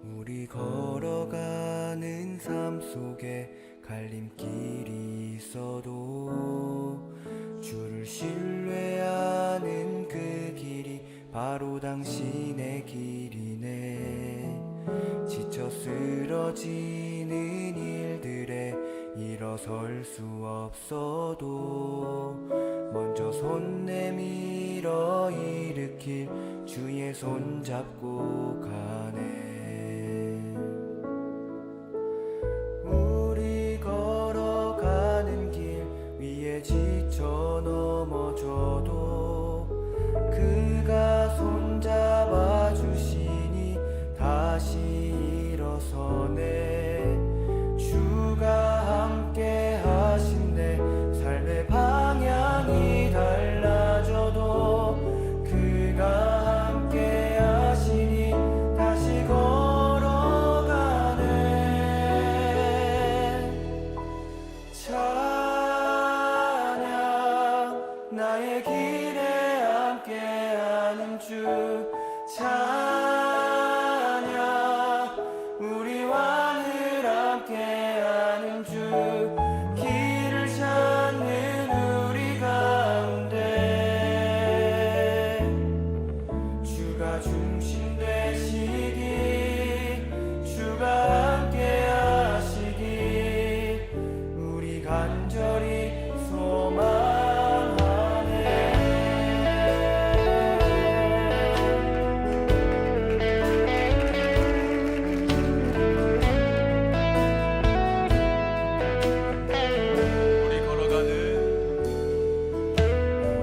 우리 걸어가는 삶 속에 갈림길이 있어도 주를 신뢰하는 그 길이 바로 당신의 길이네. 지쳐 쓰러지는 일들에 일어설 수 없어도 먼저 손 내밀어 일으킬 주의 손 잡고 가네. 우리 걸어가는 길 위에 지쳐 넘어져도 그가 손잡아 주시니 다시 일어서네. 주가 함께 하신대. 삶의 방향이 달라져도 그가 함께 하시니 다시 걸어가네. 찬양 나의 길에 함께하는 주. 찬양 우리 왕을 함께하는 주. 길을 찾는 우리 가운데 주가 중심 되시기, 주가 함께 하시기 우리 간절히 소망하네.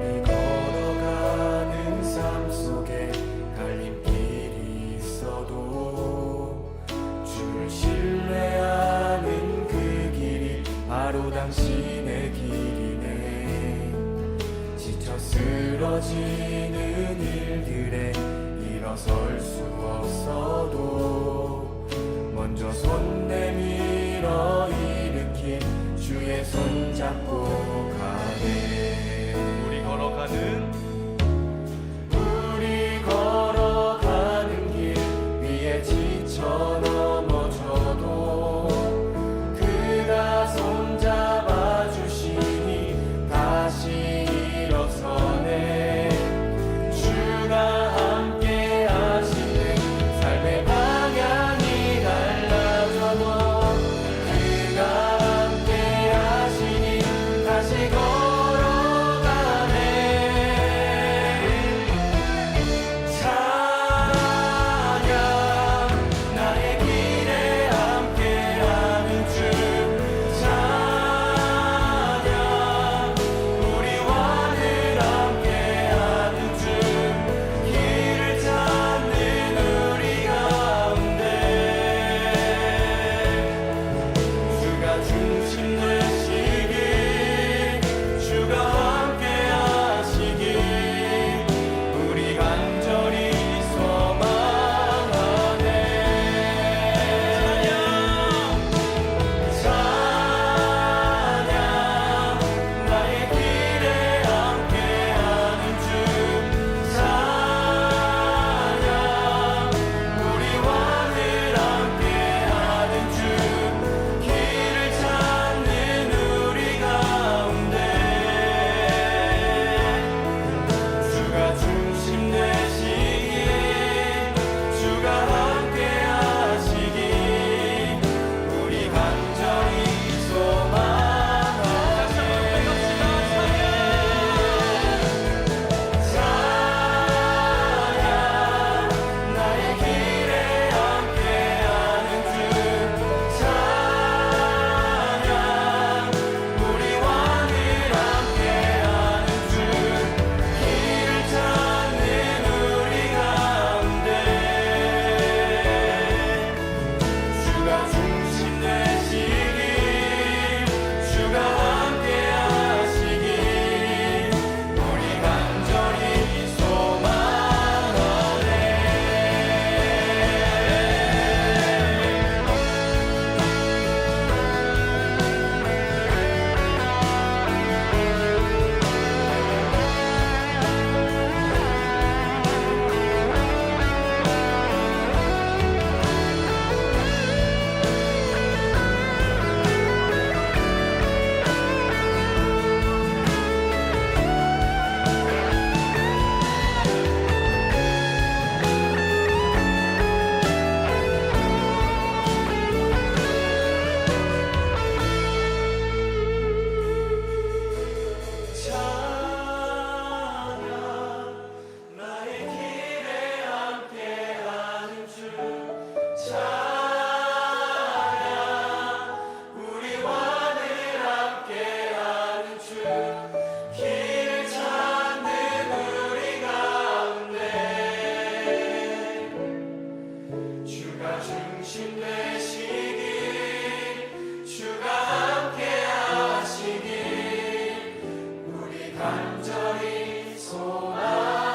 우리 걸어가는 삶 속에 갈림길이 있어도 주를 신뢰하는 그 길이 바로 당신의 길이네. 지쳐 쓰러지는 일들에 일어설 수 없어도 먼저 손 내밀어 일으킨 주의 손 잡고 가네. 우리 걸어가는 길 위에 지쳐 넘어져도 그가 손잡아 주시니 다시 일어서네. 주가 함께 하시네. 삶의 방향이 달라져도 그가 함께 하시니 다시 걸어가네. 찬양 나의 주가 중심 되시길 주가 함께 하시길 우리 간절히 소망하네.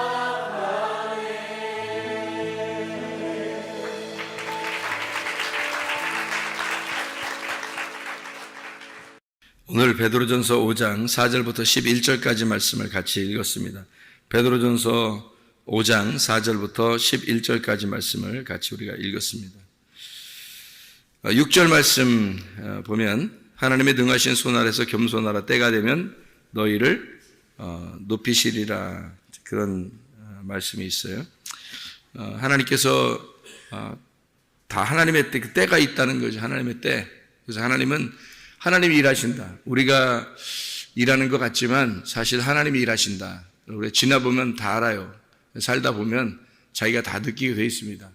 오늘 베드로전서 5장 4절부터 11절까지 말씀을 같이 읽었습니다. 베드로전서 5장 4절부터 11절까지 말씀을 같이 우리가 읽었습니다. 6절 말씀 보면 하나님의 능하신 손 아래서 겸손하라 때가 되면 너희를 높이시리라 그런 말씀이 있어요. 하나님께서 다 하나님의 때가 있다는 거죠. 하나님의 때. 그래서 하나님이 일하신다. 우리가 일하는 것 같지만 사실 하나님이 일하신다. 우리 지나보면 다 알아요. 살다 보면 자기가 다 느끼게 되어 있습니다.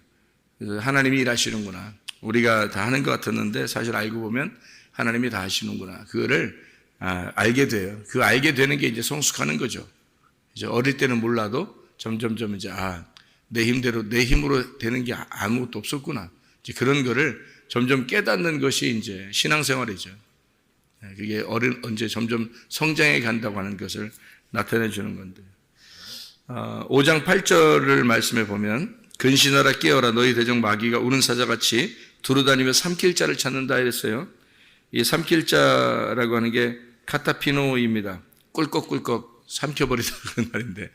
그래서 하나님이 일하시는구나. 우리가 다 하는 것 같았는데 사실 알고 보면 하나님이 다 하시는구나. 그거를 알게 돼요. 그 알게 되는 게 이제 성숙하는 거죠. 이제 어릴 때는 몰라도 점점점 이제 내 힘으로 되는 게 아무것도 없었구나. 이제 그런 거를 점점 깨닫는 것이 이제 신앙생활이죠. 그게 언제 점점 성장해 간다고 하는 것을 나타내 주는 건데. 5장 8절을 말씀해 보면 근신하라 깨어라 너희 대적 마귀가 우는 사자같이 두루다니며 삼킬 자를 찾는다 이랬어요. 이 삼킬 자라고 하는 게 카타피노입니다. 꿀꺽꿀꺽 삼켜버리다 그런 말인데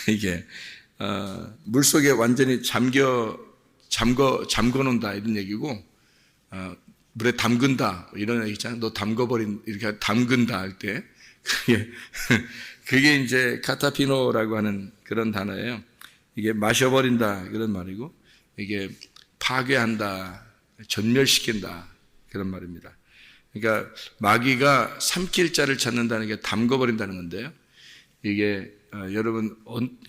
이게 물속에 완전히 잠궈 놓는다 이런 얘기고 물에 담근다 이런 얘기 있잖아요. 너 담궈버린 이렇게 담근다 할 때 그게 이제 카타피노라고 하는 그런 단어예요. 이게 마셔버린다 그런 말이고 이게 파괴한다, 전멸시킨다 그런 말입니다. 그러니까 마귀가 삼킬 자를 찾는다는 게 담궈버린다는 건데요. 이게 여러분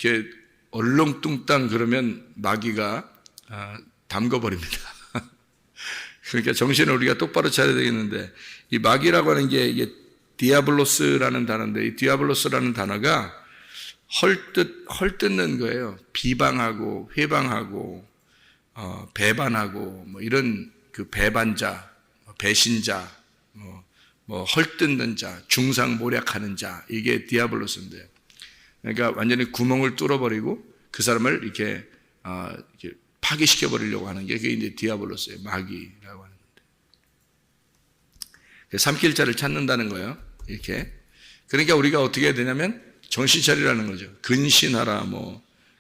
이렇게 얼렁뚱땅 그러면 마귀가 담궈버립니다. 그러니까 정신을 우리가 똑바로 차려야 되겠는데 이 마귀라고 하는 게 이게 디아블로스라는 단어인데 이 디아블로스라는 단어가 헐뜯는 거예요. 비방하고 회방하고 배반하고 뭐 이런 그 배반자, 배신자, 뭐 헐뜯는 자, 중상모략하는 자 이게 디아블로스인데요. 그러니까 완전히 구멍을 뚫어버리고 그 사람을 이렇게 파괴시켜 버리려고 하는 게 그게 이제 디아블로스예요. 마귀라고 하는 건데. 삼킬 자를 찾는다는 거예요. 이렇게. 그러니까 우리가 어떻게 해야 되냐면 정신 차리라는 거죠. 근신하라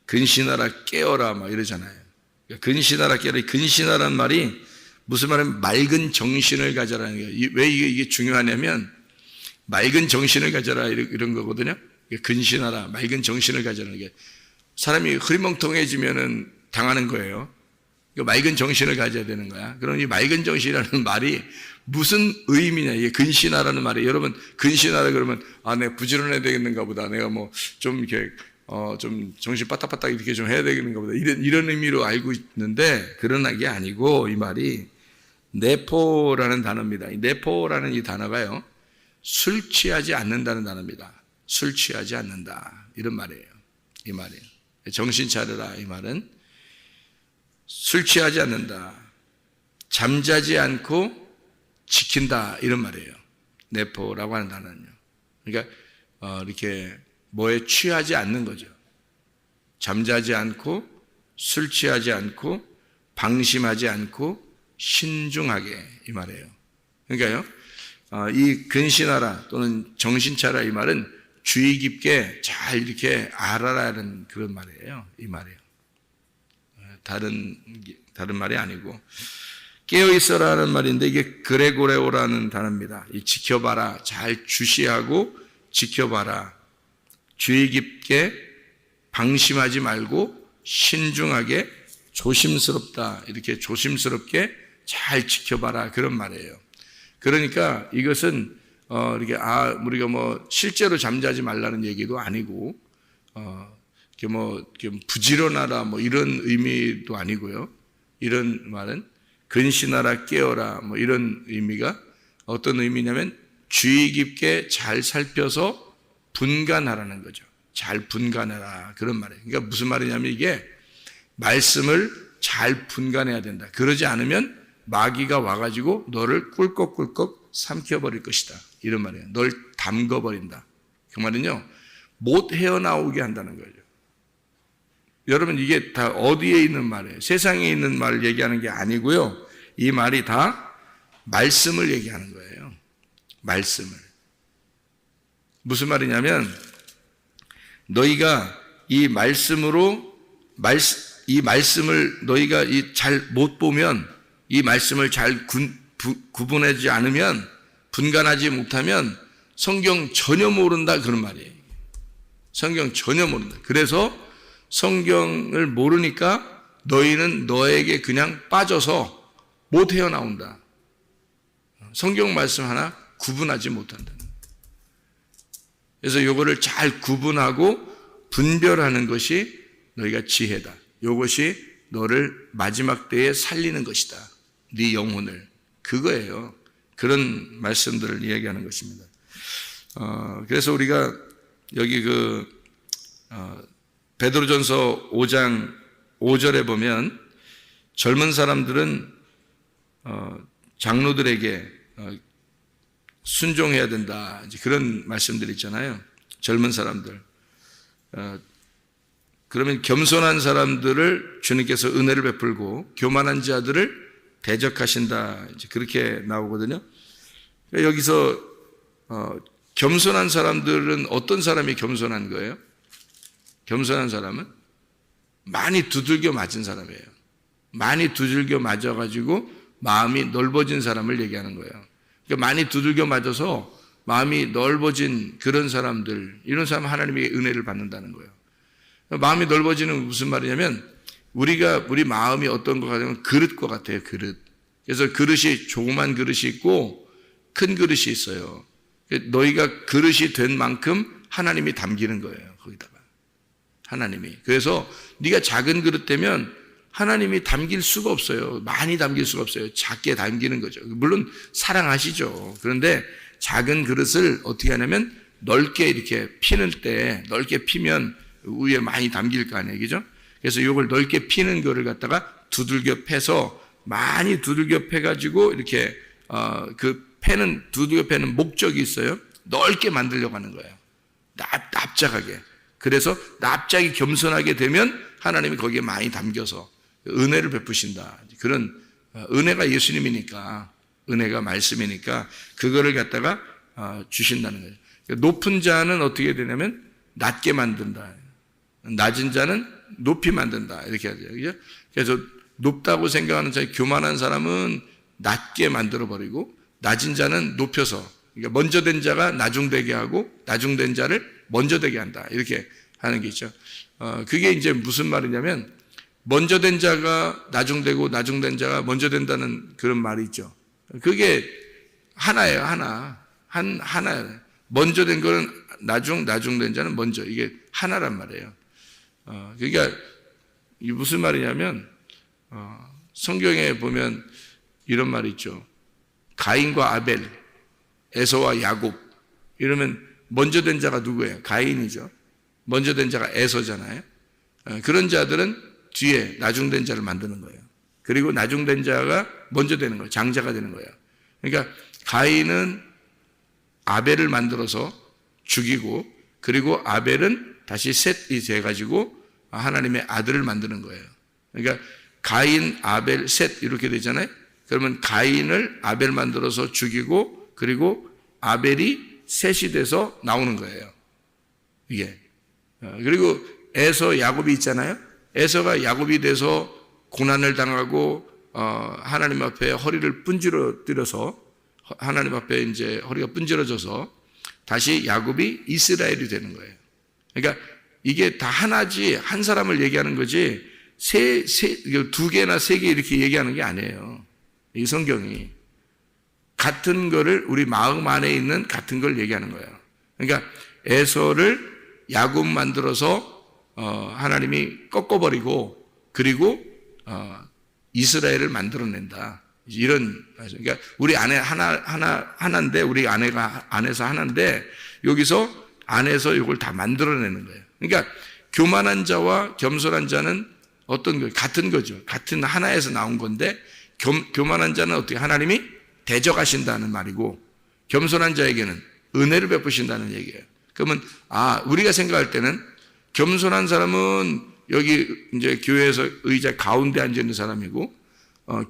근신하라 깨어라 이러잖아요. 그러니까 근신하라 깨어라. 근신하라는 말이 무슨 말이냐면 맑은 정신을 가져라는 거예요. 왜 이게 중요하냐면 맑은 정신을 가져라 이런 거거든요. 근신하라 맑은 정신을 가져라는 게 사람이 흐리멍텅해지면은 당하는 거예요. 맑은 정신을 가져야 되는 거야. 그럼 이 맑은 정신이라는 말이 무슨 의미냐? 이게 근신하라는 말이 여러분 근신하라 그러면 내가 부지런해야 되겠는가 보다. 내가 좀 이렇게 좀 정신 빠딱빠딱 이렇게 좀 해야 되겠는가 보다. 이런 의미로 알고 있는데 그런 게 아니고 이 말이 네포라는 단어입니다. 이 네포라는 이 단어가요. 술 취하지 않는다는 단어입니다. 술 취하지 않는다. 이런 말이에요. 이 말이에요. 정신 차려라. 이 말은 술 취하지 않는다. 잠자지 않고 지킨다. 이런 말이에요. 네포라고 하는 단어는요. 그러니까 이렇게 뭐에 취하지 않는 거죠. 잠자지 않고 술 취하지 않고 방심하지 않고 신중하게 이 말이에요. 그러니까요. 이 근신하라 또는 정신 차려라 이 말은 주의 깊게 잘 이렇게 알아라 하는 그런 말이에요. 이 말이에요. 다른 말이 아니고 깨어 있어라는 말인데 이게 그레고레오라는 단어입니다. 이 지켜봐라, 잘 주시하고 지켜봐라, 주의 깊게 방심하지 말고 신중하게 조심스럽다 이렇게 조심스럽게 잘 지켜봐라 그런 말이에요. 그러니까 이것은 이렇게 우리가 실제로 잠자지 말라는 얘기도 아니고 이렇게 부지런하라 이런 의미도 아니고요. 이런 말은 근신하라 깨어라 이런 의미가 어떤 의미냐면 주의 깊게 잘 살펴서 분간하라는 거죠. 잘 분간해라 그런 말이에요. 그러니까 무슨 말이냐면 이게 말씀을 잘 분간해야 된다. 그러지 않으면 마귀가 와가지고 너를 꿀꺽꿀꺽 삼켜버릴 것이다. 이런 말이에요. 널 담궈버린다. 그 말은요, 못 헤어나오게 한다는 거죠. 여러분, 이게 다 어디에 있는 말이에요? 세상에 있는 말을 얘기하는 게 아니고요. 이 말이 다 말씀을 얘기하는 거예요. 말씀을. 무슨 말이냐면, 너희가 이 말씀으로, 이 말씀을 너희가 잘 못 보면, 이 말씀을 잘 구분하지 않으면, 분간하지 못하면 성경 전혀 모른다, 그런 말이에요. 성경 전혀 모른다. 그래서 성경을 모르니까 너희는 너에게 그냥 빠져서 못 헤어나온다. 성경 말씀 하나 구분하지 못한다. 그래서 요거를 잘 구분하고 분별하는 것이 너희가 지혜다. 요것이 너를 마지막 때에 살리는 것이다. 네 영혼을. 그거예요. 그런 말씀들을 이야기하는 것입니다. 그래서 우리가 여기 베드로전서 5장 5절에 보면 젊은 사람들은 장로들에게 순종해야 된다. 이제 그런 말씀들이 있잖아요. 젊은 사람들. 그러면 겸손한 사람들을 주님께서 은혜를 베풀고 교만한 자들을 대적하신다. 이제 그렇게 나오거든요. 여기서 겸손한 사람들은 어떤 사람이 겸손한 거예요? 겸손한 사람은 많이 두들겨 맞은 사람이에요. 많이 두들겨 맞아가지고 마음이 넓어진 사람을 얘기하는 거예요. 그러니까 많이 두들겨 맞아서 마음이 넓어진 그런 사람들, 이런 사람 하나님의 은혜를 받는다는 거예요. 마음이 넓어지는 무슨 말이냐면 우리 마음이 어떤 것 같으면 그릇과 같아요. 그릇. 그래서 그릇이 조그만 그릇이 있고 큰 그릇이 있어요. 너희가 그릇이 된 만큼 하나님이 담기는 거예요. 거기다가 하나님이. 그래서 네가 작은 그릇 되면 하나님이 담길 수가 없어요. 많이 담길 수가 없어요. 작게 담기는 거죠. 물론 사랑하시죠. 그런데 작은 그릇을 어떻게 하냐면 넓게 이렇게 피는 때 넓게 피면 위에 많이 담길 거 아니에요. 그죠? 그래서 이걸 넓게 피는 거를 갖다가 두들겨 패서 많이 두들겨 패가지고 이렇게 두들겨 패는 목적이 있어요. 넓게 만들려고 하는 거예요. 납작하게. 그래서 납작이 겸손하게 되면 하나님이 거기에 많이 담겨서 은혜를 베푸신다. 그런 은혜가 예수님이니까, 은혜가 말씀이니까 그거를 갖다가 주신다는 거예요. 높은 자는 어떻게 되냐면 낮게 만든다. 낮은 자는 높이 만든다. 이렇게 하죠. 그죠? 그래서 높다고 생각하는 자의 교만한 사람은 낮게 만들어버리고 낮은 자는 높여서, 그러니까 먼저 된 자가 나중되게 하고 나중된 자를 먼저 되게 한다. 이렇게 하는 게 있죠. 그게 이제 무슨 말이냐면 먼저 된 자가 나중되고 나중된 자가 먼저 된다는 그런 말이 있죠. 그게 하나예요. 하나예요. 먼저 된 거는 나중된 자는 먼저. 이게 하나란 말이에요. 그러니까 이게 무슨 말이냐면 성경에 보면 이런 말이 있죠. 가인과 아벨, 에서와 야곱. 이러면 먼저 된 자가 누구예요? 가인이죠. 먼저 된 자가 에서잖아요. 그런 자들은 뒤에 나중된 자를 만드는 거예요. 그리고 나중된 자가 먼저 되는 거예요. 장자가 되는 거예요. 그러니까 가인은 아벨을 만들어서 죽이고, 그리고 아벨은 다시 셋이 돼가지고 하나님의 아들을 만드는 거예요. 그러니까 가인, 아벨, 셋 이렇게 되잖아요. 그러면 가인을 아벨 만들어서 죽이고, 그리고 아벨이 셋이 돼서 나오는 거예요. 이게. 그리고 에서, 야곱이 있잖아요. 에서가 야곱이 돼서 고난을 당하고 하나님 앞에 허리를 분지러뜨려서 하나님 앞에 이제 허리가 분지러져서 다시 야곱이 이스라엘이 되는 거예요. 그러니까 이게 다 하나지, 한 사람을 얘기하는 거지 두 개나 세 개 이렇게 얘기하는 게 아니에요. 이 성경이 같은 거를 우리 마음 안에 있는 같은 걸 얘기하는 거예요. 그러니까 에서를 야곱 만들어서 하나님이 꺾어버리고, 그리고 이스라엘을 만들어낸다. 이런, 그러니까 우리 안에 하나인데, 우리 안에서 하나인데, 여기서 안에서 이걸 다 만들어내는 거예요. 그러니까 교만한 자와 겸손한 자는 어떤 거 같은 거죠. 같은 하나에서 나온 건데 교만한 자는 어떻게 하나님이 대적하신다는 말이고 겸손한 자에게는 은혜를 베푸신다는 얘기예요. 그러면 우리가 생각할 때는 겸손한 사람은 여기 이제 교회에서 의자 가운데 앉아 있는 사람이고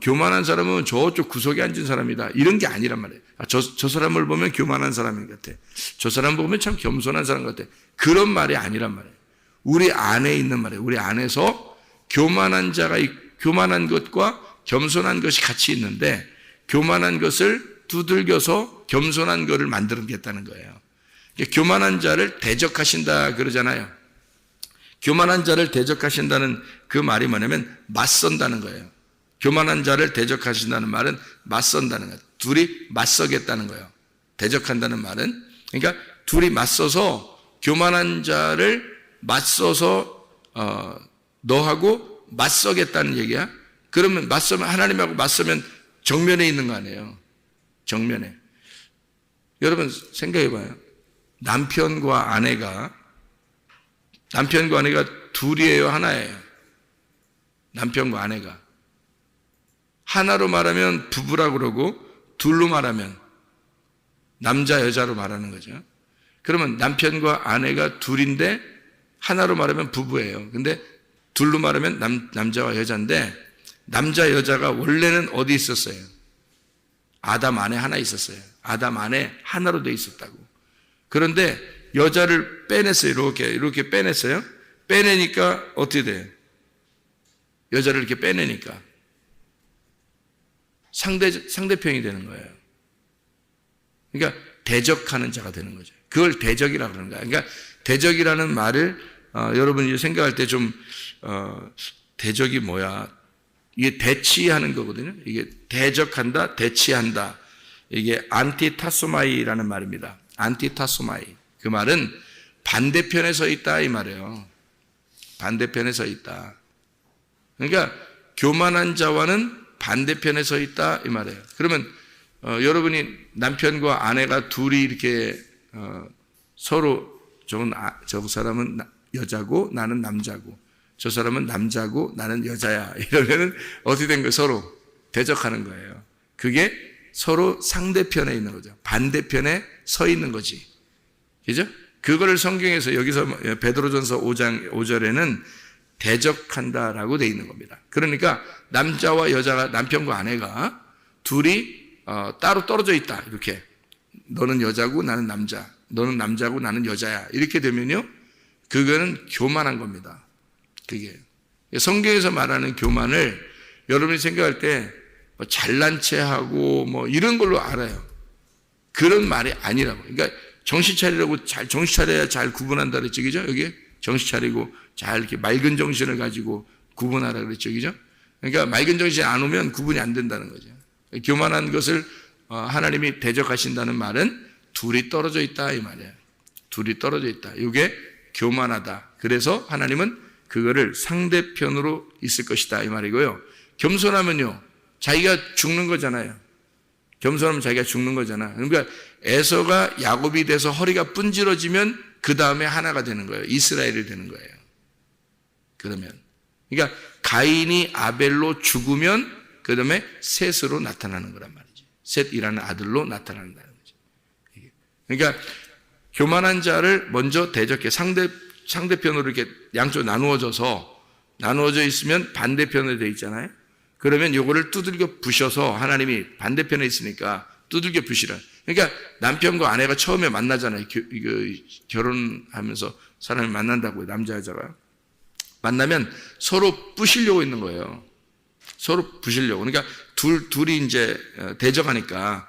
교만한 사람은 저쪽 구석에 앉은 사람이다. 이런 게 아니란 말이에요. 저 사람을 보면 교만한 사람인 것 같아. 저 사람 보면 참 겸손한 사람 같아. 그런 말이 아니란 말이에요. 우리 안에 있는 말이에요. 우리 안에서 교만한 것과 겸손한 것이 같이 있는데 교만한 것을 두들겨서 겸손한 것을 만들겠다는 거예요. 교만한 자를 대적하신다 그러잖아요. 교만한 자를 대적하신다는 그 말이 뭐냐면 맞선다는 거예요. 교만한 자를 대적하신다는 말은 맞선다는 거예요. 둘이 맞서겠다는 거예요. 대적한다는 말은 그러니까 둘이 맞서서 교만한 자를 맞서서 너하고 맞서겠다는 얘기야. 그러면 맞서면 하나님하고 맞서면 정면에 있는 거 아니에요. 정면에. 여러분 생각해 봐요. 남편과 아내가 둘이에요, 하나예요? 남편과 아내가. 하나로 말하면 부부라고 그러고 둘로 말하면 남자 여자로 말하는 거죠. 그러면 남편과 아내가 둘인데 하나로 말하면 부부예요. 근데 둘로 말하면 남자와 여자인데 남자 여자가 원래는 어디 있었어요? 아담 안에 하나 있었어요. 아담 안에 하나로 돼 있었다고. 그런데 여자를 빼냈어요. 이렇게 빼냈어요. 빼내니까 어떻게 돼요? 여자를 이렇게 빼내니까 상대편이 되는 거예요. 그러니까 대적하는 자가 되는 거죠. 그걸 대적이라고 그러는 거예요. 그러니까 대적이라는 말을 여러분이 생각할 때 좀 대적이 뭐야? 이게 대치하는 거거든요. 이게 대적한다, 대치한다. 이게 안티타소마이라는 말입니다. 안티타소마이. 그 말은 반대편에 서 있다 이 말이에요. 반대편에 서 있다. 그러니까 교만한 자와는 반대편에 서 있다 이 말이에요. 그러면 여러분이 남편과 아내가 둘이 이렇게 서로 저 사람은 여자고 나는 남자고 저 사람은 남자고 나는 여자야 이러면은 어떻게 된 거예요? 서로 대적하는 거예요. 그게 서로 상대편에 있는 거죠. 반대편에 서 있는 거지. 그죠? 그거를 성경에서 여기서 베드로전서 5장 5절에는 대적한다라고 돼 있는 겁니다. 그러니까 남자와 여자가 남편과 아내가 둘이 따로 떨어져 있다. 이렇게 너는 여자고 나는 남자, 너는 남자고 나는 여자야. 이렇게 되면요, 그거는 교만한 겁니다. 그게 성경에서 말하는 교만을 여러분이 생각할 때 뭐 잘난 체하고 뭐 이런 걸로 알아요. 그런 말이 아니라고. 그러니까 정신 차리라고 정신 차려야 잘 구분한다 그랬죠, 그죠? 여기 정신 차리고 잘 이렇게 맑은 정신을 가지고 구분하라 그랬죠, 그죠? 그러니까 맑은 정신이 안 오면 구분이 안 된다는 거죠. 교만한 것을 하나님이 대적하신다는 말은 둘이 떨어져 있다 이 말이에요. 둘이 떨어져 있다. 이게 교만하다. 그래서 하나님은 그거를 상대편으로 있을 것이다 이 말이고요. 겸손하면요, 자기가 죽는 거잖아요. 겸손하면 자기가 죽는 거잖아. 그러니까 에서가 야곱이 돼서 허리가 분지러지면 그 다음에 하나가 되는 거예요. 이스라엘이 되는 거예요. 그러면 그러니까 가인이 아벨로 죽으면 그 다음에 셋으로 나타나는 거란 말이지. 셋이라는 아들로 나타난다는 거지. 그러니까 교만한 자를 먼저 대적해 상대편으로 이렇게 양쪽 나누어져 있으면 반대편으로 돼 있잖아요. 그러면 요거를 두들겨 부셔서 하나님이 반대편에 있으니까 두들겨 부시라. 그러니까 남편과 아내가 처음에 만나잖아요. 결혼하면서 사람이 만난다고요. 남자 여자가 만나면 서로 부시려고 있는 거예요. 서로 부시려고. 그러니까 둘이 이제 대적하니까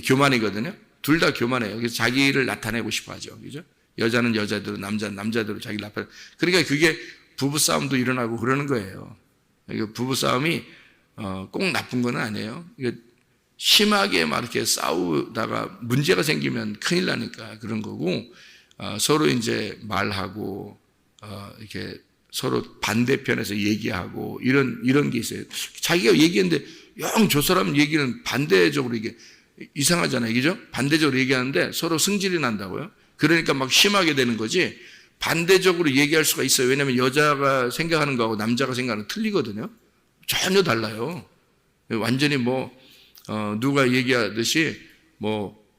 교만이거든요. 둘 다 교만해요. 그래서 자기를 나타내고 싶어 하죠. 그죠? 여자는 여자대로, 남자는 남자대로 자기를 나타내. 그러니까 그게 부부싸움도 일어나고 그러는 거예요. 그러니까 부부싸움이 꼭 나쁜 건 아니에요. 심하게 막 이렇게 싸우다가 문제가 생기면 큰일 나니까 그런 거고, 서로 이제 말하고, 이렇게 서로 반대편에서 얘기하고, 이런 게 있어요. 자기가 얘기했는데, 저 사람 얘기는 반대적으로 이게 이상하잖아요. 그죠? 반대적으로 얘기하는데 서로 승질이 난다고요. 그러니까 막 심하게 되는 거지, 반대적으로 얘기할 수가 있어요. 왜냐하면 여자가 생각하는 거하고 남자가 생각하는 거 틀리거든요. 전혀 달라요. 완전히 누가 얘기하듯이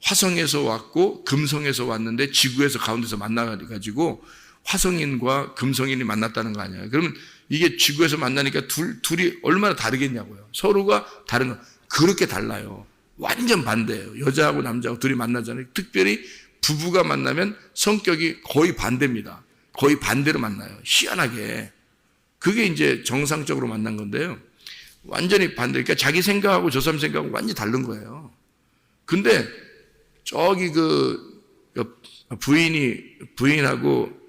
화성에서 왔고 금성에서 왔는데 지구에서 가운데서 만나가지고 화성인과 금성인이 만났다는 거 아니에요. 그러면 이게 지구에서 만나니까 둘이 얼마나 다르겠냐고요. 서로가 다른 거. 그렇게 달라요. 완전 반대예요. 여자하고 남자하고 둘이 만나잖아요. 특별히 부부가 만나면 성격이 거의 반대입니다. 거의 반대로 만나요. 희한하게. 그게 이제 정상적으로 만난 건데요. 완전히 반대. 그러니까 자기 생각하고 저 사람 생각하고 완전히 다른 거예요. 근데 저기 부인하고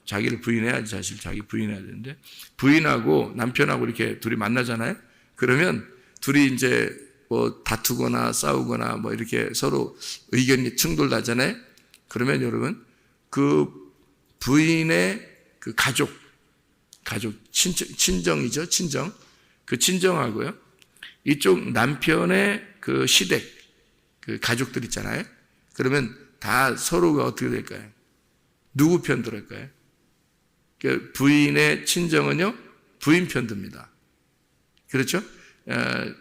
자기를 부인해야지, 사실 자기 부인해야 되는데, 부인하고 남편하고 이렇게 둘이 만나잖아요. 그러면 둘이 이제 다투거나 싸우거나 이렇게 서로 의견이 충돌나잖아요. 그러면 여러분, 그 부인의 그 가족, 친정이죠, 친정. 그 친정하고요. 이쪽 남편의 그 시댁, 그 가족들 있잖아요. 그러면 다 서로가 어떻게 될까요? 누구 편 들을까요? 그 부인의 친정은요, 부인 편 듭니다. 그렇죠?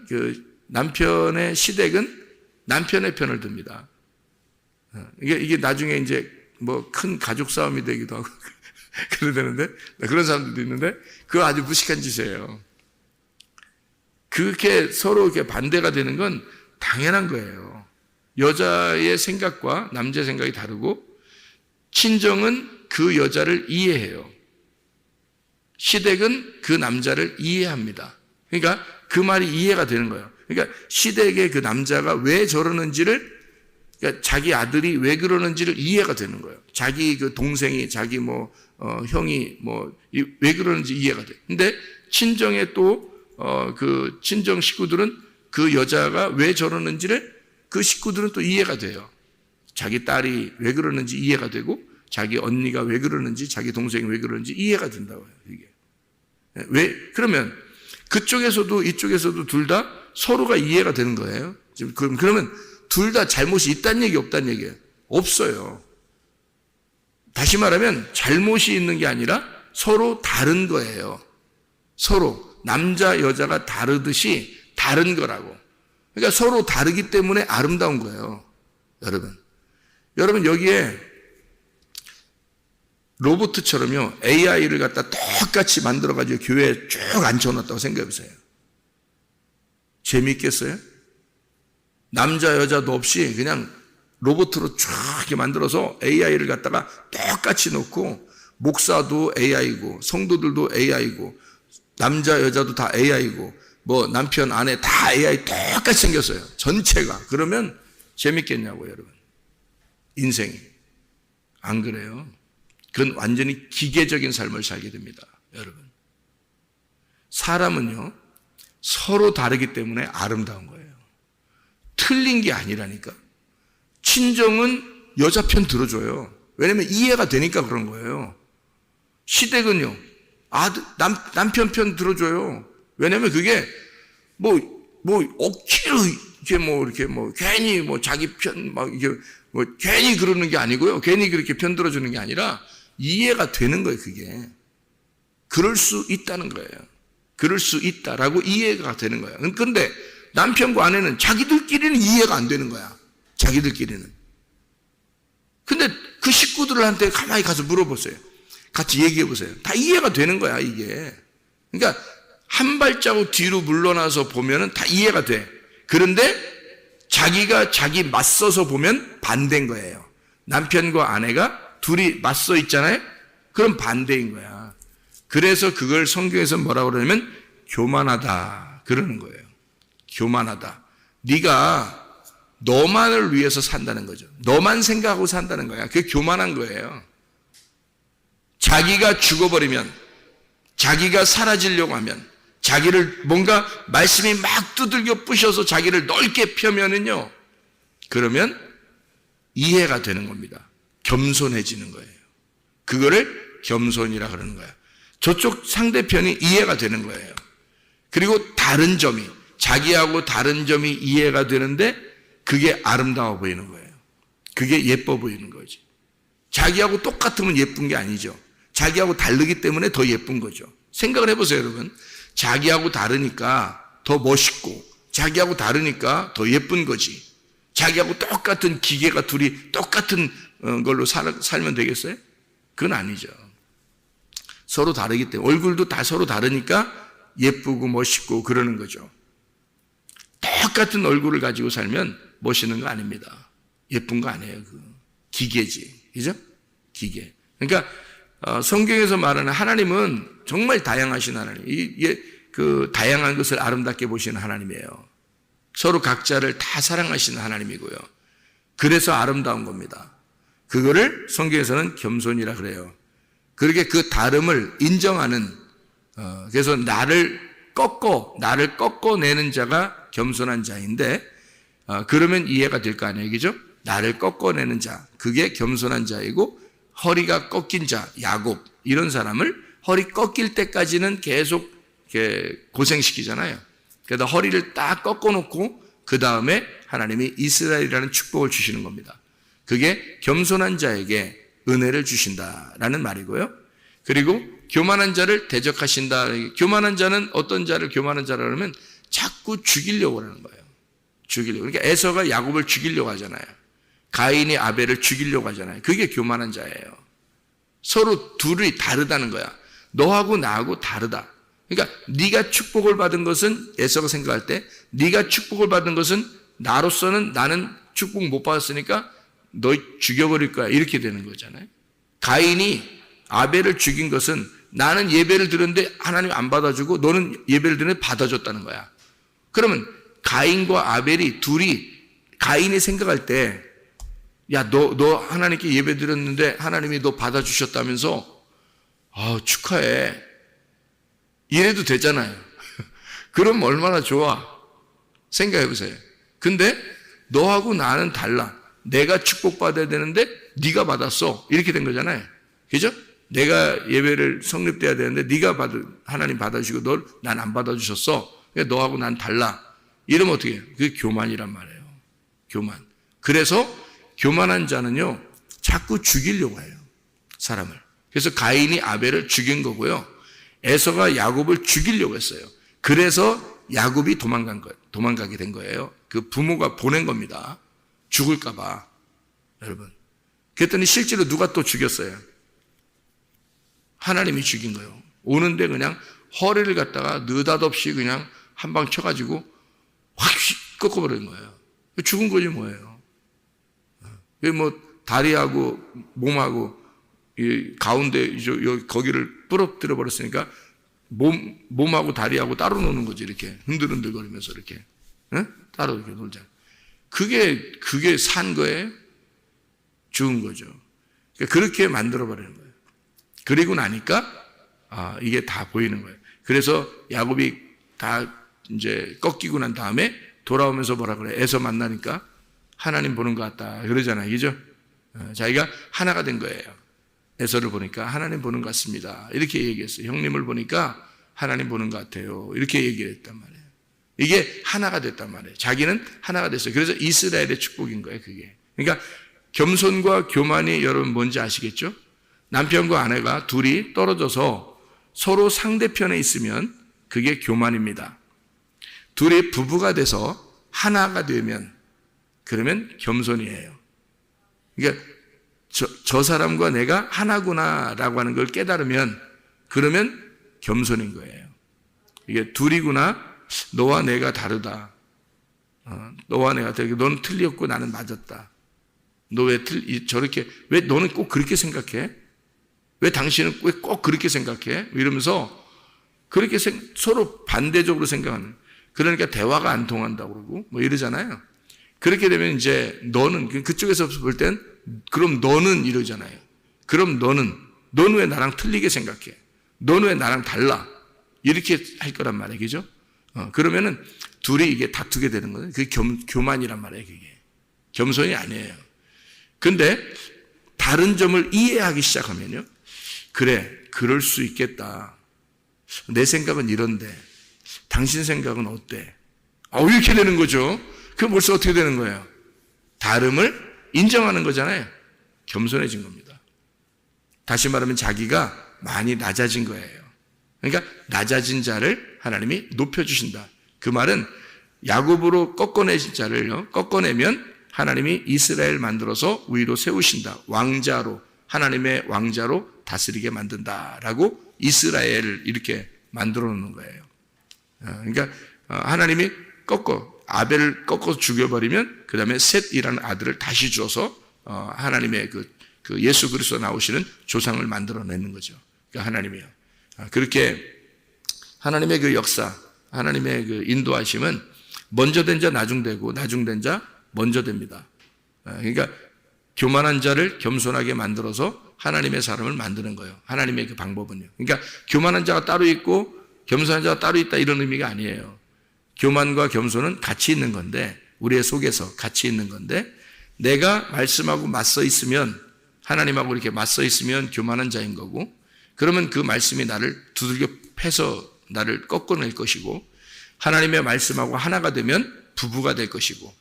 그 남편의 시댁은 남편의 편을 듭니다. 이게 나중에 이제 큰 가족 싸움이 되기도 하고 그러는데, 그런 사람들도 있는데, 그거 아주 무식한 짓이에요. 그렇게 서로 이렇게 반대가 되는 건 당연한 거예요. 여자의 생각과 남자의 생각이 다르고, 친정은 그 여자를 이해해요. 시댁은 그 남자를 이해합니다. 그러니까 그 말이 이해가 되는 거예요. 그러니까 시댁의 그 남자가 왜 저러는지를, 그러니까 자기 아들이 왜 그러는지를 이해가 되는 거예요. 자기 그 동생이, 자기 형이 왜 그러는지 이해가 돼. 근데 친정의 그 친정 식구들은 그 여자가 왜 저러는지를 그 식구들은 또 이해가 돼요. 자기 딸이 왜 그러는지 이해가 되고, 자기 언니가 왜 그러는지, 자기 동생이 왜 그러는지 이해가 된다고요, 이게. 왜? 그러면 그쪽에서도 이쪽에서도 둘 다 서로가 이해가 되는 거예요. 그러면 둘 다 잘못이 있다는 얘기, 없다는 얘기예요? 없어요. 다시 말하면 잘못이 있는 게 아니라 서로 다른 거예요. 서로. 남자, 여자가 다르듯이 다른 거라고. 그러니까 서로 다르기 때문에 아름다운 거예요. 여러분 여기에 로봇처럼요, AI를 갖다 똑같이 만들어가지고 교회에 쭉 앉혀놨다고 생각해보세요. 재미있겠어요? 남자, 여자도 없이 그냥 로봇으로 쭉 이렇게 만들어서 AI를 갖다가 똑같이 놓고, 목사도 AI고, 성도들도 AI고, 남자, 여자도 다 AI고, 남편, 아내 다 AI 똑같이 생겼어요. 전체가. 그러면 재밌겠냐고, 여러분. 인생이. 안 그래요? 그건 완전히 기계적인 삶을 살게 됩니다, 여러분. 사람은요, 서로 다르기 때문에 아름다운 거예요. 틀린 게 아니라니까. 친정은 여자 편 들어줘요. 왜냐면 이해가 되니까 그런 거예요. 시댁은요, 남편 편 들어줘요. 왜냐면 그게 억지로 이렇게 괜히 자기 편 괜히 그러는 게 아니고요. 괜히 그렇게 편 들어주는 게 아니라 이해가 되는 거예요, 그게. 그럴 수 있다는 거예요. 그럴 수 있다라고 이해가 되는 거예요. 그런데 남편과 아내는 자기들끼리는 이해가 안 되는 거야. 자기들끼리는. 근데 그 식구들한테 가만히 가서 물어보세요. 같이 얘기해 보세요. 다 이해가 되는 거야, 이게. 그러니까 한 발자국 뒤로 물러나서 보면은 다 이해가 돼. 그런데 자기가 자기 맞서서 보면 반대인 거예요. 남편과 아내가 둘이 맞서 있잖아요. 그럼 반대인 거야. 그래서 그걸 성경에서 뭐라고 그러냐면 교만하다 그러는 거예요. 교만하다. 네가 너만을 위해서 산다는 거죠. 너만 생각하고 산다는 거야. 그게 교만한 거예요. 자기가 죽어버리면, 자기가 사라지려고 하면, 자기를 뭔가 말씀이 막 두들겨 부셔서 자기를 넓게 펴면은요, 그러면 이해가 되는 겁니다. 겸손해지는 거예요. 그거를 겸손이라 그러는 거예요. 저쪽 상대편이 이해가 되는 거예요. 그리고 다른 점이, 자기하고 다른 점이 이해가 되는데 그게 아름다워 보이는 거예요. 그게 예뻐 보이는 거지. 자기하고 똑같으면 예쁜 게 아니죠. 자기하고 다르기 때문에 더 예쁜 거죠. 생각을 해보세요, 여러분. 자기하고 다르니까 더 멋있고, 자기하고 다르니까 더 예쁜 거지. 자기하고 똑같은 기계가 둘이 똑같은 걸로 살면 되겠어요? 그건 아니죠. 서로 다르기 때문에, 얼굴도 다 서로 다르니까 예쁘고 멋있고 그러는 거죠. 똑같은 얼굴을 가지고 살면 멋있는 거 아닙니다. 예쁜 거 아니에요. 그 기계지. 그죠? 기계. 그러니까 성경에서 말하는 하나님은 정말 다양하신 하나님. 이게 그 다양한 것을 아름답게 보시는 하나님이에요. 서로 각자를 다 사랑하시는 하나님이고요. 그래서 아름다운 겁니다. 그거를 성경에서는 겸손이라 그래요. 그렇게 그 다름을 인정하는, 그래서 나를 꺾어내는 자가 겸손한 자인데, 그러면 이해가 될 거 아니에요, 그죠? 나를 꺾어내는 자, 그게 겸손한 자이고, 허리가 꺾인 자, 야곱, 이런 사람을 허리 꺾일 때까지는 계속 이렇게 고생시키잖아요. 그래서 허리를 딱 꺾어놓고 그 다음에 하나님이 이스라엘이라는 축복을 주시는 겁니다. 그게 겸손한 자에게 은혜를 주신다라는 말이고요. 그리고 교만한 자를 대적하신다. 교만한 자는 어떤 자를 교만한 자라 그러면 자꾸 죽이려고 하는 거예요. 죽이려고. 그러니까 에서가 야곱을 죽이려고 하잖아요. 가인이 아벨을 죽이려고 하잖아요. 그게 교만한 자예요. 서로 둘이 다르다는 거야. 너하고 나하고 다르다. 그러니까 네가 축복을 받은 것은 에서가 생각할 때 네가 축복을 받은 것은 나로서는 나는 축복 못 받았으니까 너 죽여버릴 거야. 이렇게 되는 거잖아요. 가인이 아벨을 죽인 것은 나는 예배를 드렸는데 하나님 안 받아주고 너는 예배를 드렸는데 받아줬다는 거야. 그러면 가인과 아벨이 둘이 가인이 생각할 때 야, 너 하나님께 예배 드렸는데 하나님이 너 받아주셨다면서 축하해. 이래도 되잖아요. 그럼 얼마나 좋아. 생각해 보세요. 근데 너하고 나는 달라. 내가 축복받아야 되는데 네가 받았어. 이렇게 된 거잖아요. 그죠? 내가 예배를 성립돼야 되는데 하나님 받아주시고 난 안 받아주셨어. 그러니까 너하고 난 달라. 이러면 어떻게 해요? 그게 교만이란 말이에요. 교만. 그래서 교만한 자는요, 자꾸 죽이려고 해요. 사람을. 그래서 가인이 아벨을 죽인 거고요. 에서가 야곱을 죽이려고 했어요. 그래서 야곱이 도망가게 된 거예요. 그 부모가 보낸 겁니다. 죽을까봐. 여러분. 그랬더니 실제로 누가 또 죽였어요? 하나님이 죽인 거예요. 오는데 그냥 허리를 갖다가 느닷없이 그냥 한 방 쳐가지고 확 꺾어버린 거예요. 죽은 거지 뭐예요. 다리하고 몸하고 이 가운데 거기를 부러뜨려 버렸으니까 몸하고 다리하고 따로 노는 거지. 이렇게 흔들흔들거리면서 이렇게 따로 이렇게 놀자. 그게 산 거예요? 죽은 거죠. 그렇게 만들어 버리는 거예요. 그리고 나니까 이게 다 보이는 거예요. 그래서 야곱이 다 이제 꺾이고 난 다음에 돌아오면서 뭐라 그래? 에서 만나니까 하나님 보는 것 같다 그러잖아요. 그죠? 자기가 하나가 된 거예요. 에서를 보니까 하나님 보는 것 같습니다. 이렇게 얘기했어요. 형님을 보니까 하나님 보는 것 같아요. 이렇게 얘기를 했단 말이에요. 이게 하나가 됐단 말이에요. 자기는 하나가 됐어요. 그래서 이스라엘의 축복인 거예요. 그게. 그러니까 겸손과 교만이 여러분 뭔지 아시겠죠? 남편과 아내가 둘이 떨어져서 서로 상대편에 있으면 그게 교만입니다. 둘이 부부가 돼서 하나가 되면 그러면 겸손이에요. 그러니까 저 사람과 내가 하나구나라고 하는 걸 깨달으면 그러면 겸손인 거예요. 이게 둘이구나. 너와 내가 다르다. 너와 내가 다르다. 너는 틀렸고 나는 맞았다. 너 왜 저렇게 왜 너는 꼭 그렇게 생각해? 왜 당신은 왜 꼭 그렇게 생각해? 이러면서 그렇게 서로 반대적으로 생각하는. 그러니까 대화가 안 통한다고 그러고 뭐 이러잖아요. 그렇게 되면 이제 너는 그쪽에서 볼 땐 그럼 너는 이러잖아요. 그럼 너는 왜 나랑 틀리게 생각해? 너는 왜 나랑 달라? 이렇게 할 거란 말이에요. 그죠? 그러면은 둘이 이게 다투게 되는 거예요. 그게 교만이란 말이에요. 그게. 겸손이 아니에요. 근데 다른 점을 이해하기 시작하면요. 그래, 그럴 수 있겠다. 내 생각은 이런데 당신 생각은 어때? 이렇게 되는 거죠. 그럼 벌써 어떻게 되는 거예요? 다름을 인정하는 거잖아요. 겸손해진 겁니다. 다시 말하면 자기가 많이 낮아진 거예요. 그러니까 낮아진 자를 하나님이 높여주신다. 그 말은 야곱으로 꺾어내신 자를요, 꺾어내면 하나님이 이스라엘 만들어서 위로 세우신다. 왕자로, 하나님의 왕자로 다스리게 만든다라고 이스라엘을 이렇게 만들어 놓는 거예요. 그러니까 하나님이 아벨을 꺾어 죽여버리면 그 다음에 셋이라는 아들을 다시 줘서 하나님의 그 예수 그리스도 나오시는 조상을 만들어내는 거죠. 그러니까 하나님이요. 그렇게 하나님의 그 역사, 하나님의 그 인도하심은 먼저 된 자 나중되고 나중된 자 먼저 됩니다. 그러니까 교만한 자를 겸손하게 만들어서 하나님의 사람을 만드는 거예요. 하나님의 그 방법은요. 그러니까 교만한 자가 따로 있고 겸손한 자가 따로 있다 이런 의미가 아니에요. 교만과 겸손은 같이 있는 건데, 우리의 속에서 같이 있는 건데, 내가 말씀하고 맞서 있으면, 하나님하고 이렇게 맞서 있으면 교만한 자인 거고, 그러면 그 말씀이 나를 두들겨 패서 나를 꺾어낼 것이고, 하나님의 말씀하고 하나가 되면 부부가 될 것이고,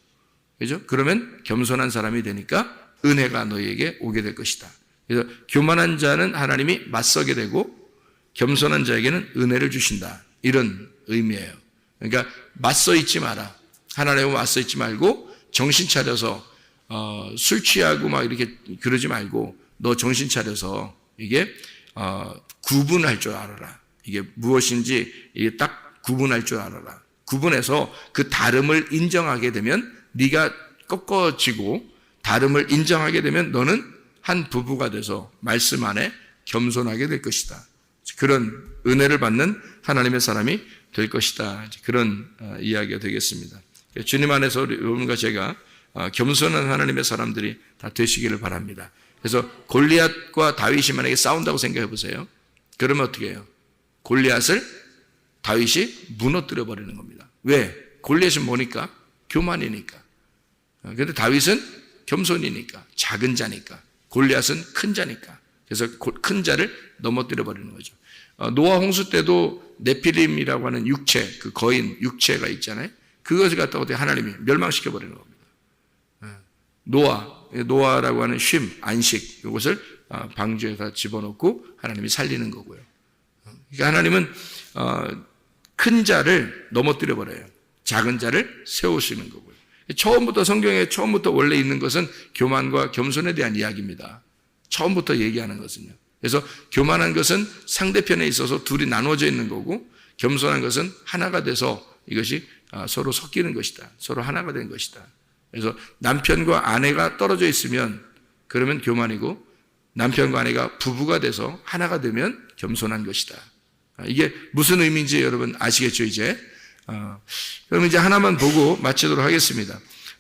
그죠? 그러면 겸손한 사람이 되니까 은혜가 너희에게 오게 될 것이다. 그래서 교만한 자는 하나님이 맞서게 되고, 겸손한 자에게는 은혜를 주신다. 이런 의미예요. 그러니까 맞서 있지 마라. 하나님하고 맞서 있지 말고 정신 차려서 술 취하고 막 이렇게 그러지 말고 너 정신 차려서 이게 구분할 줄 알아라. 이게 무엇인지 이게 딱 구분할 줄 알아라. 구분해서 그 다름을 인정하게 되면 네가 꺾어지고 다름을 인정하게 되면 너는 한 부부가 돼서 말씀 안에 겸손하게 될 것이다. 그런 은혜를 받는 하나님의 사람이 될 것이다. 그런 이야기가 되겠습니다. 주님 안에서 여러분과 제가 겸손한 하나님의 사람들이 다 되시기를 바랍니다. 그래서 골리앗과 다윗이 만약에 싸운다고 생각해 보세요. 그러면 어떻게 해요? 골리앗을 다윗이 무너뜨려 버리는 겁니다. 왜? 골리앗은 뭐니까? 교만이니까. 그런데 다윗은 겸손이니까, 작은 자니까. 골리앗은 큰 자니까. 그래서 큰 자를 넘어뜨려 버리는 거죠. 노아 홍수 때도 네필림이라고 하는 육체, 그 거인 육체가 있잖아요. 그것을 갖다가 어떻게 하나님이 멸망시켜 버리는 겁니다. 노아라고 하는 쉼, 안식, 이것을 방주에다 집어넣고 하나님이 살리는 거고요. 그러니까 하나님은 큰 자를 넘어뜨려 버려요. 작은 자를 세우시는 거고요. 처음부터 성경에 처음부터 원래 있는 것은 교만과 겸손에 대한 이야기입니다. 처음부터 얘기하는 것은요. 그래서 교만한 것은 상대편에 있어서 둘이 나눠져 있는 거고, 겸손한 것은 하나가 돼서 이것이 서로 섞이는 것이다. 서로 하나가 된 것이다. 그래서 남편과 아내가 떨어져 있으면 그러면 교만이고, 남편과 아내가 부부가 돼서 하나가 되면 겸손한 것이다. 이게 무슨 의미인지 여러분 아시겠죠, 이제? 그럼 이제 하나만 보고 마치도록 하겠습니다.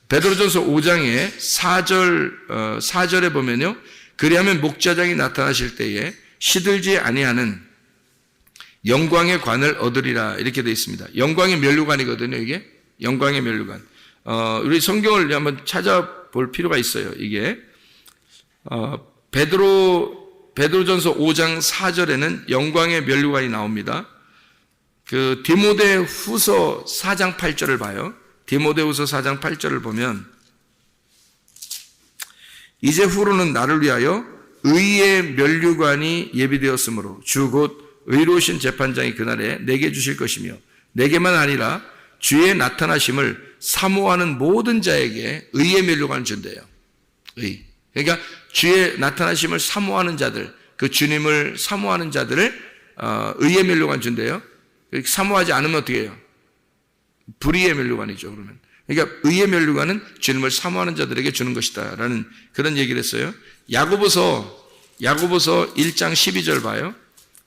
베드로전서 5장의 4절에 보면요. 그리하면 목자장이 나타나실 때에 시들지 아니하는 영광의 관을 얻으리라 이렇게 되어 있습니다. 영광의 면류관이거든요, 이게. 영광의 면류관. 우리 성경을 한번 찾아볼 필요가 있어요, 이게. 베드로전서 5장 4절에는 영광의 면류관이 나옵니다. 그 디모데후서 4장 8절을 봐요. 디모데후서 4장 8절을 보면 이제 후로는 나를 위하여 의의 면류관이 예비되었으므로 주 곧 의로우신 재판장이 그날에 내게 주실 것이며 내게만 아니라 주의 나타나심을 사모하는 모든 자에게 의의 면류관을 준대요. 의. 그러니까 주의 나타나심을 사모하는 자들, 그 주님을 사모하는 자들을 의의 면류관 준대요. 사모하지 않으면 어떻게 해요? 불의의 면류관이죠, 그러면. 그러니까 의의 면류관은 주님을 사모하는 자들에게 주는 것이다 라는 그런 얘기를 했어요. 야고보서 1장 12절 봐요.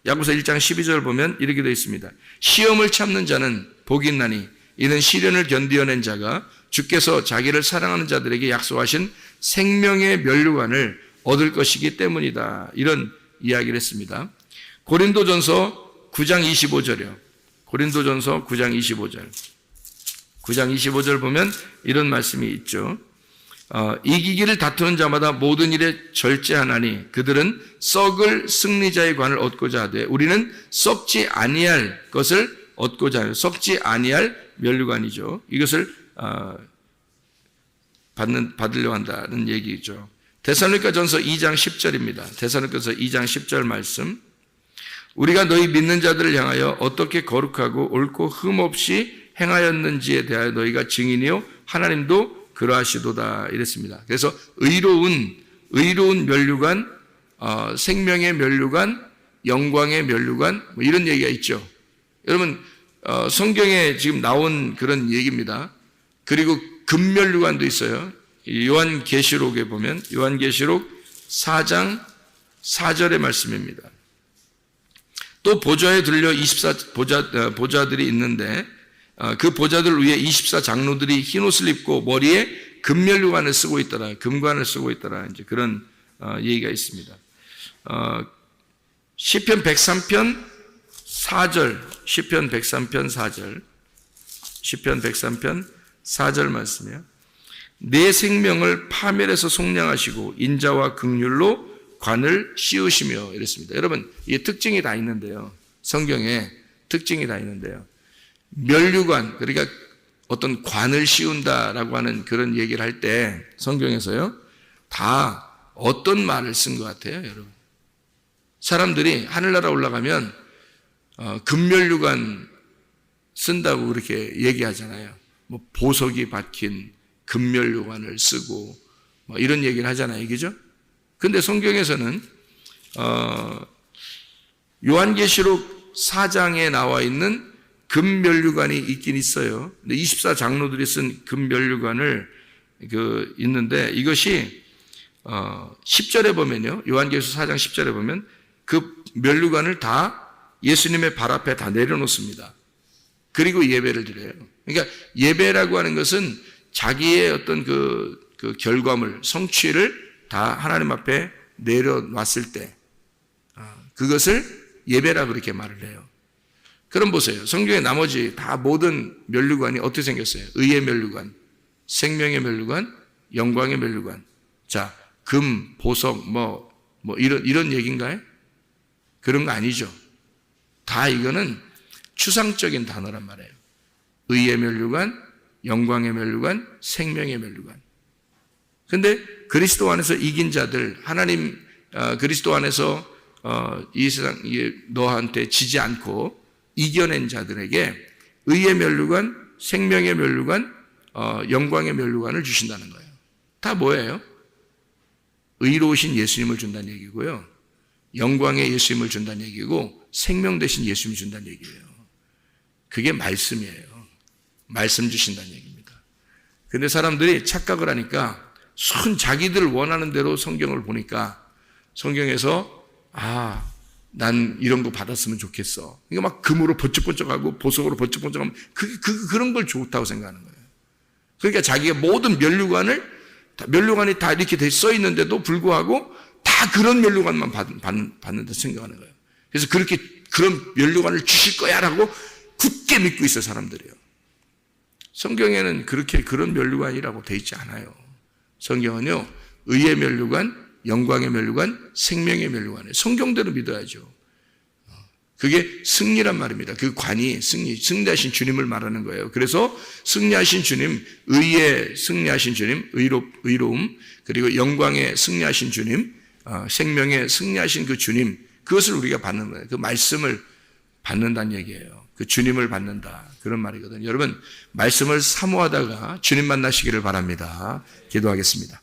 야고보서 1장 12절 보면 이렇게 되어 있습니다. 시험을 참는 자는 복이 있나니 이는 시련을 견디어낸 자가 주께서 자기를 사랑하는 자들에게 약속하신 생명의 면류관을 얻을 것이기 때문이다. 이런 이야기를 했습니다. 고린도전서 9장 25절이요. 고린도전서 9장 25절. 9장 25절 보면 이런 말씀이 있죠. 이기기를 다투는 자마다 모든 일에 절제하나니 그들은 썩을 승리자의 관을 얻고자 하되 우리는 썩지 아니할 것을 얻고자 하여 썩지 아니할 면류관이죠. 이것을 받으려고 한다는 얘기죠. 데살로니가전서 2장 10절입니다. 데살로니가전서 2장 10절 말씀. 우리가 너희 믿는 자들을 향하여 어떻게 거룩하고 옳고 흠 없이 행하였는지에 대하여 너희가 증인이요 하나님도 그러하시도다 이랬습니다. 그래서 의로운 면류관, 생명의 면류관, 영광의 면류관 뭐 이런 얘기가 있죠. 여러분 성경에 지금 나온 그런 얘기입니다. 그리고 금면류관도 있어요. 요한계시록에 보면 요한계시록 4장 4절의 말씀입니다. 또 보좌에 들려 24 보좌들이 있는데 그 보좌들 위에 24 장로들이 흰옷을 입고 머리에 금면류관을 쓰고 있더라. 금관을 쓰고 있더라. 이제 그런 얘기가 있습니다. 시편 103편 4절, 시편 103편 4절, 시편 103편 4절 말씀이에요. 내 생명을 파멸해서 속량하시고 인자와 긍휼로 관을 씌우시며 이랬습니다. 여러분, 이 특징이 다 있는데요. 성경에 특징이 다 있는데요. 면류관, 그러니까 어떤 관을 씌운다라고 하는 그런 얘기를 할 때 성경에서요. 다 어떤 말을 쓴 것 같아요, 여러분? 사람들이 하늘나라 올라가면 금면류관 쓴다고 그렇게 얘기하잖아요. 뭐 보석이 박힌 금면류관을 쓰고 뭐 이런 얘기를 하잖아요, 그죠? 근데 성경에서는 요한계시록 4장에 나와 있는 금면류관이 있긴 있어요. 근데 24 장로들이 쓴 금면류관을 있는데 이것이 10절에 보면요. 요한계시록 4장 10절에 보면 그 면류관을 다 예수님의 발 앞에 다 내려놓습니다. 그리고 예배를 드려요. 그러니까 예배라고 하는 것은 자기의 어떤 그 결과물, 성취를 다 하나님 앞에 내려놨을 때 그것을 예배라 그렇게 말을 해요. 그럼 보세요. 성경의 나머지 다 모든 면류관이 어떻게 생겼어요? 의의 면류관, 생명의 면류관, 영광의 면류관. 자, 금, 보석, 뭐 이런 얘기인가요? 그런 거 아니죠. 다 이거는 추상적인 단어란 말이에요. 의의 면류관, 영광의 면류관, 생명의 면류관. 근데 그리스도 안에서 이긴 자들, 하나님 그리스도 안에서 이 세상 너한테 지지 않고 이겨낸 자들에게 의의 면류관, 생명의 면류관, 영광의 면류관을 주신다는 거예요. 다 뭐예요? 의로우신 예수님을 준다는 얘기고요. 영광의 예수님을 준다는 얘기고 생명 대신 예수님을 준다는 얘기예요. 그게 말씀이에요. 말씀 주신다는 얘기입니다. 근데 사람들이 착각을 하니까 자기들 원하는 대로 성경을 보니까 성경에서 난 이런 거 받았으면 좋겠어. 이거 막 금으로 번쩍번쩍하고 보석으로 번쩍번쩍하면 그런 걸 좋다고 생각하는 거예요. 그러니까 자기가 모든 면류관이 다 이렇게 써 있는데도 불구하고 다 그런 면류관만 받는다 생각하는 거예요. 그래서 그런 면류관을 주실 거야라고 굳게 믿고 있어요, 사람들이요. 성경에는 그런 면류관이라고 돼 있지 않아요. 성경은요, 의의 면류관, 영광의 면류관, 생명의 면류관이에요. 성경대로 믿어야죠. 그게 승리란 말입니다. 그 관이 승리하신 주님을 말하는 거예요. 그래서 승리하신 주님, 의의 승리하신 주님, 의로움, 그리고 영광의 승리하신 주님, 생명의 승리하신 그 주님, 그것을 우리가 받는 거예요. 그 말씀을 받는다는 얘기예요. 그 주님을 받는다. 그런 말이거든요. 여러분, 말씀을 사모하다가 주님 만나시기를 바랍니다. 기도하겠습니다.